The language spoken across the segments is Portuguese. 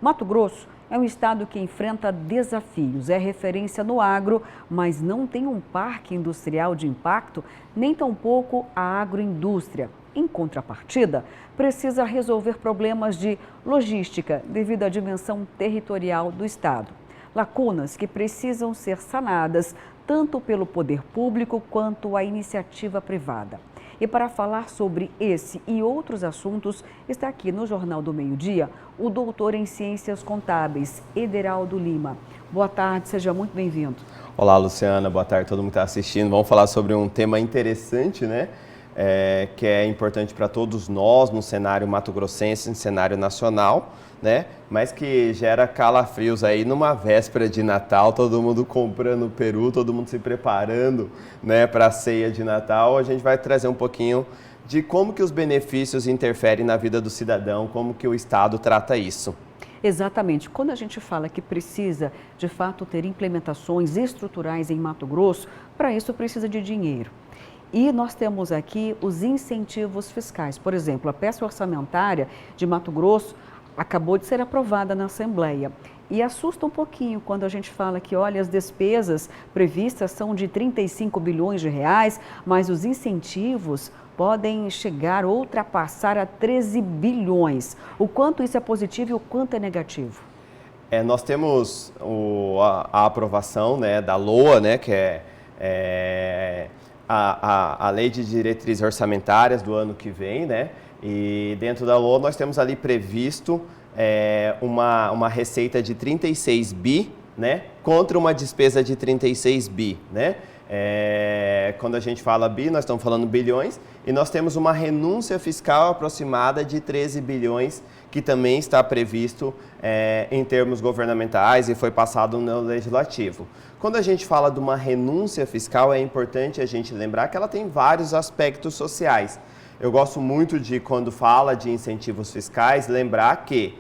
Mato Grosso é um estado que enfrenta desafios, é referência no agro, mas não tem um parque industrial de impacto, nem tampouco a agroindústria. Em contrapartida, precisa resolver problemas de logística devido à dimensão territorial do estado. Lacunas que precisam ser sanadas tanto pelo poder público quanto a iniciativa privada. E para falar sobre esse e outros assuntos, está aqui no Jornal do Meio-Dia o doutor em Ciências Contábeis, Ederaldo Lima. Boa tarde, seja muito bem-vindo. Olá, Luciana, boa tarde a todo mundo que está assistindo. Vamos falar sobre um tema interessante, né? Que é importante para todos nós no cenário mato-grossense, no cenário nacional, né? Mas que gera calafrios aí numa véspera de Natal, todo mundo comprando peru, todo mundo se preparando, né, para a ceia de Natal. A gente vai trazer um pouquinho de como que os benefícios interferem na vida do cidadão, como que o Estado trata isso. Exatamente. Quando a gente fala que precisa, de fato, ter implementações estruturais em Mato Grosso, para isso precisa de dinheiro. E nós temos aqui os incentivos fiscais. Por exemplo, a peça orçamentária de Mato Grosso acabou de ser aprovada na Assembleia. E assusta um pouquinho quando a gente fala que, olha, as despesas previstas são de 35 bilhões de reais, mas os incentivos podem chegar ou ultrapassar a 13 bilhões. O quanto isso é positivo e o quanto é negativo? Nós temos a aprovação, né, da LOA, né, que é a Lei de Diretrizes Orçamentárias do ano que vem, né? E dentro da LOA nós temos ali previsto uma receita de 36 bi, né? Contra uma despesa de 36 bi, né? Quando a gente fala bi, nós estamos falando bilhões, e nós temos uma renúncia fiscal aproximada de 13 bilhões, que também está previsto em termos governamentais e foi passado no Legislativo. Quando a gente fala de uma renúncia fiscal, é importante a gente lembrar que ela tem vários aspectos sociais. Eu gosto muito de, quando fala de incentivos fiscais, lembrar que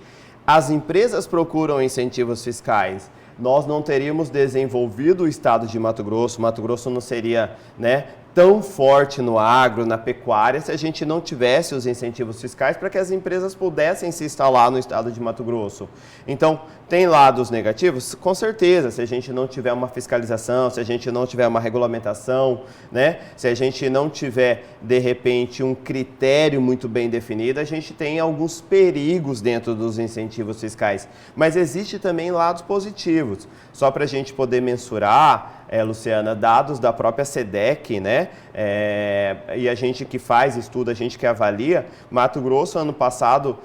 as empresas procuram incentivos fiscais. Nós não teríamos desenvolvido o estado de Mato Grosso não seria, né, tão forte no agro, na pecuária, se a gente não tivesse os incentivos fiscais para que as empresas pudessem se instalar no estado de Mato Grosso. Então, tem lados negativos? Com certeza, se a gente não tiver uma fiscalização, se a gente não tiver uma regulamentação, né, se a gente não tiver, de repente, um critério muito bem definido, a gente tem alguns perigos dentro dos incentivos fiscais. Mas existe também lados positivos. Só para a gente poder mensurar, Luciana, dados da própria SEDEC, né? E a gente que faz estudo, a gente que avalia, Mato Grosso, ano passado,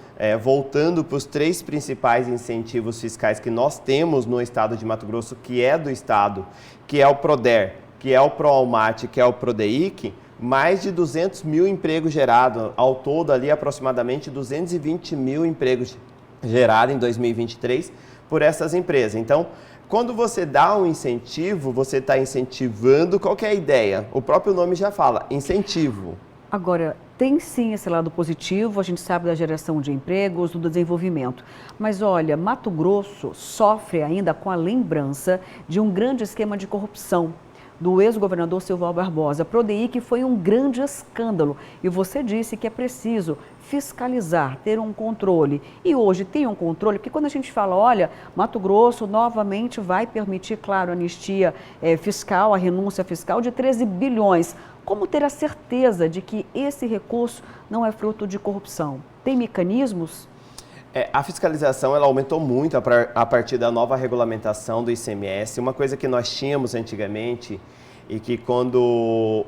voltando para os 3 principais incentivos fiscais que nós temos no estado de Mato Grosso, que é do estado, que é o PRODER, que é o PROALMAT, que é o PRODEIC, mais de 200 mil empregos gerados, ao todo ali aproximadamente 220 mil empregos gerados em 2023 por essas empresas. Então, quando você dá um incentivo, você está incentivando, qual que é a ideia? O próprio nome já fala, incentivo. Agora, tem sim esse lado positivo, a gente sabe da geração de empregos, do desenvolvimento. Mas olha, Mato Grosso sofre ainda com a lembrança de um grande esquema de corrupção do ex-governador Silval Barbosa. A PRODEIC foi um grande escândalo e você disse que é preciso fiscalizar, ter um controle. E hoje tem um controle, porque quando a gente fala, olha, Mato Grosso novamente vai permitir, claro, a anistia fiscal, a renúncia fiscal de 13 bilhões. Como ter a certeza de que esse recurso não é fruto de corrupção? Tem mecanismos? A fiscalização ela aumentou muito a partir da nova regulamentação do ICMS. Uma coisa que nós tínhamos antigamente e que quando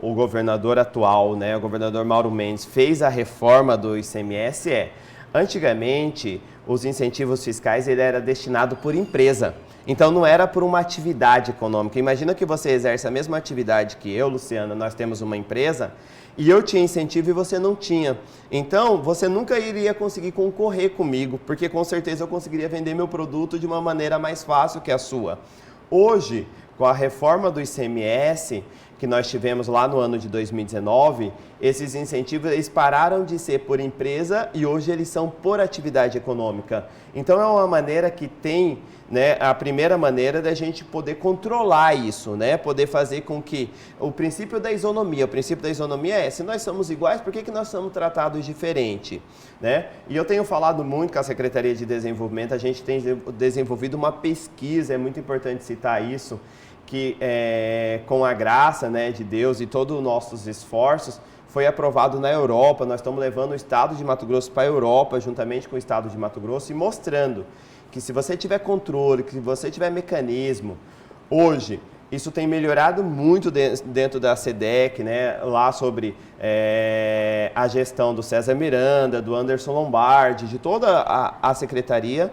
o governador atual, né, o governador Mauro Mendes, fez a reforma do ICMS antigamente os incentivos fiscais ele era destinado por empresa. Então não era por uma atividade econômica. Imagina que você exerce a mesma atividade que eu, Luciana, nós temos uma empresa e eu tinha incentivo e você não tinha. Então você nunca iria conseguir concorrer comigo, porque com certeza eu conseguiria vender meu produto de uma maneira mais fácil que a sua. Hoje, com a reforma do ICMS, que nós tivemos lá no ano de 2019, esses incentivos eles pararam de ser por empresa e hoje eles são por atividade econômica. Então é uma maneira que tem, né, a primeira maneira da gente poder controlar isso, né, poder fazer com que o princípio da isonomia é, se nós somos iguais, por que nós somos tratados diferente, né? E eu tenho falado muito com a Secretaria de Desenvolvimento, a gente tem desenvolvido uma pesquisa, é muito importante citar isso, que com a graça, né, de Deus e todos os nossos esforços, foi aprovado na Europa. Nós estamos levando o estado de Mato Grosso para a Europa, juntamente com o estado de Mato Grosso, e mostrando que se você tiver controle, que se você tiver mecanismo, hoje, isso tem melhorado muito dentro da SEDEC, né, lá sobre a gestão do César Miranda, do Anderson Lombardi, de toda a secretaria.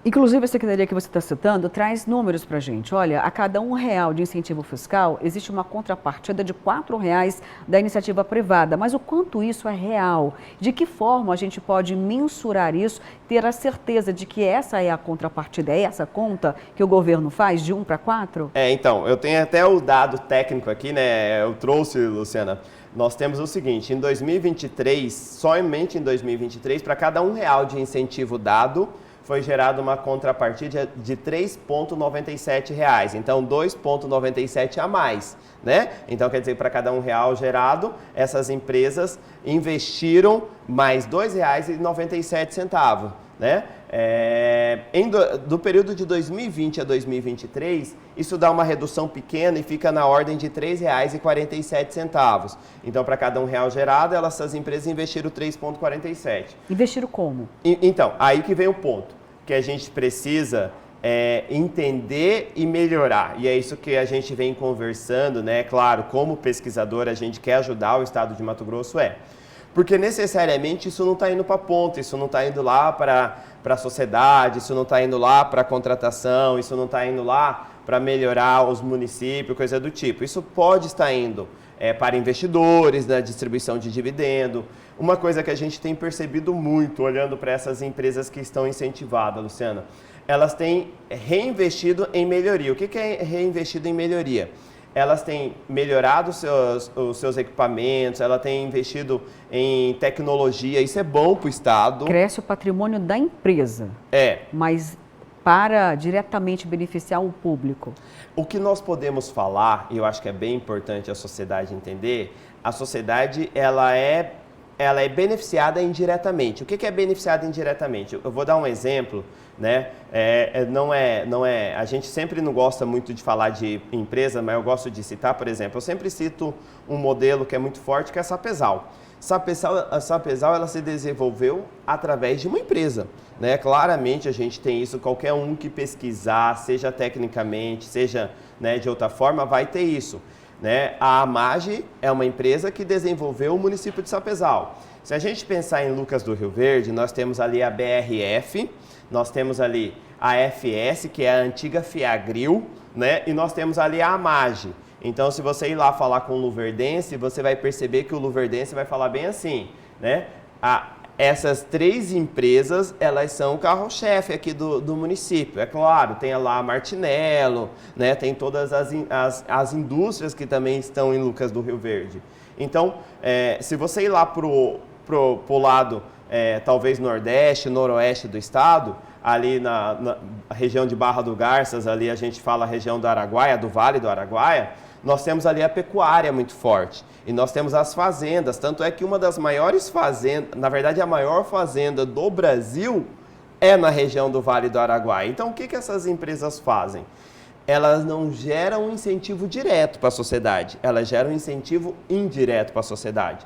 Inclusive, a secretaria que você está citando traz números para a gente. Olha, a cada R$1 de incentivo fiscal, existe uma contrapartida de R$4 da iniciativa privada. Mas o quanto isso é real? De que forma a gente pode mensurar isso, ter a certeza de que essa é a contrapartida, é essa conta que o governo faz de 1 para 4? Então, eu tenho até o dado técnico aqui, né? Eu trouxe, Luciana. Nós temos o seguinte, em 2023, somente em 2023, para cada R$1 de incentivo dado, foi gerada uma contrapartida de R$ 3,97. Então, 2,97 a mais, né? Então, quer dizer, para cada R$1 gerado, essas empresas investiram mais R$ 2,97, né? Do período de 2020 a 2023, isso dá uma redução pequena e fica na ordem de R$ 3,47. Então, para cada R$1 gerado, essas empresas investiram 3,47. Investiram como? Então, aí que vem o ponto, que a gente precisa entender e melhorar. E é isso que a gente vem conversando, né? Claro, como pesquisador, a gente quer ajudar o estado de Mato Grosso, porque necessariamente isso não está indo para a ponta, isso não está indo lá para a sociedade, isso não está indo lá para a contratação, isso não está indo lá para melhorar os municípios, coisa do tipo. Isso pode estar indo para investidores, na distribuição de dividendo. Uma coisa que a gente tem percebido muito, olhando para essas empresas que estão incentivadas, Luciana, elas têm reinvestido em melhoria. O que é reinvestido em melhoria? Elas têm melhorado os seus equipamentos, ela tem investido em tecnologia, isso é bom para o Estado. Cresce o patrimônio da empresa, mas para diretamente beneficiar o público. O que nós podemos falar, e eu acho que é bem importante a sociedade entender, a sociedade ela é beneficiada indiretamente. O que é beneficiada indiretamente? Eu vou dar um exemplo, né? A gente sempre não gosta muito de falar de empresa, mas eu gosto de citar, por exemplo, eu sempre cito um modelo que é muito forte, que é a Sapezal. A Sapezal ela se desenvolveu através de uma empresa, né? Claramente a gente tem isso, qualquer um que pesquisar, seja tecnicamente, seja, né, de outra forma, vai ter isso, né? A AMAGE é uma empresa que desenvolveu o município de Sapezal. Se a gente pensar em Lucas do Rio Verde, nós temos ali a BRF, nós temos ali a FS, que é a antiga Fiagril, né? E nós temos ali a AMAGE. Então, se você ir lá falar com o luverdense, você vai perceber que o luverdense vai falar bem assim, né? Essas três empresas, elas são o carro-chefe aqui do município. É claro, tem lá a Martinello, né? Tem todas as indústrias que também estão em Lucas do Rio Verde. Então, se você ir lá pro lado, talvez nordeste, noroeste do estado, ali na região de Barra do Garças, ali a gente fala a região do Araguaia, do Vale do Araguaia, nós temos ali a pecuária muito forte. E nós temos as fazendas, tanto é que uma das maiores fazendas, na verdade a maior fazenda do Brasil é na região do Vale do Araguaia. Então o que essas empresas fazem? Elas não geram um incentivo direto para a sociedade, elas geram um incentivo indireto para a sociedade.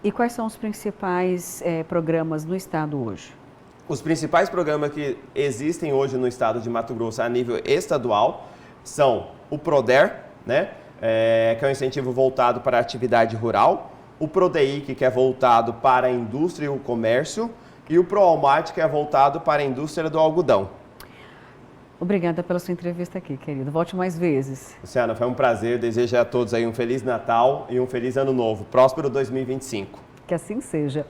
E quais são os principais programas no estado hoje? Os principais programas que existem hoje no estado de Mato Grosso a nível estadual são o PRODER, né, que é um incentivo voltado para a atividade rural, o PRODEIC, que é voltado para a indústria e o comércio, e o PROALMAT, que é voltado para a indústria do algodão. Obrigada pela sua entrevista aqui, querido. Volte mais vezes. Luciana, foi um prazer. Desejo a todos aí um Feliz Natal e um Feliz Ano Novo. Próspero 2025. Que assim seja.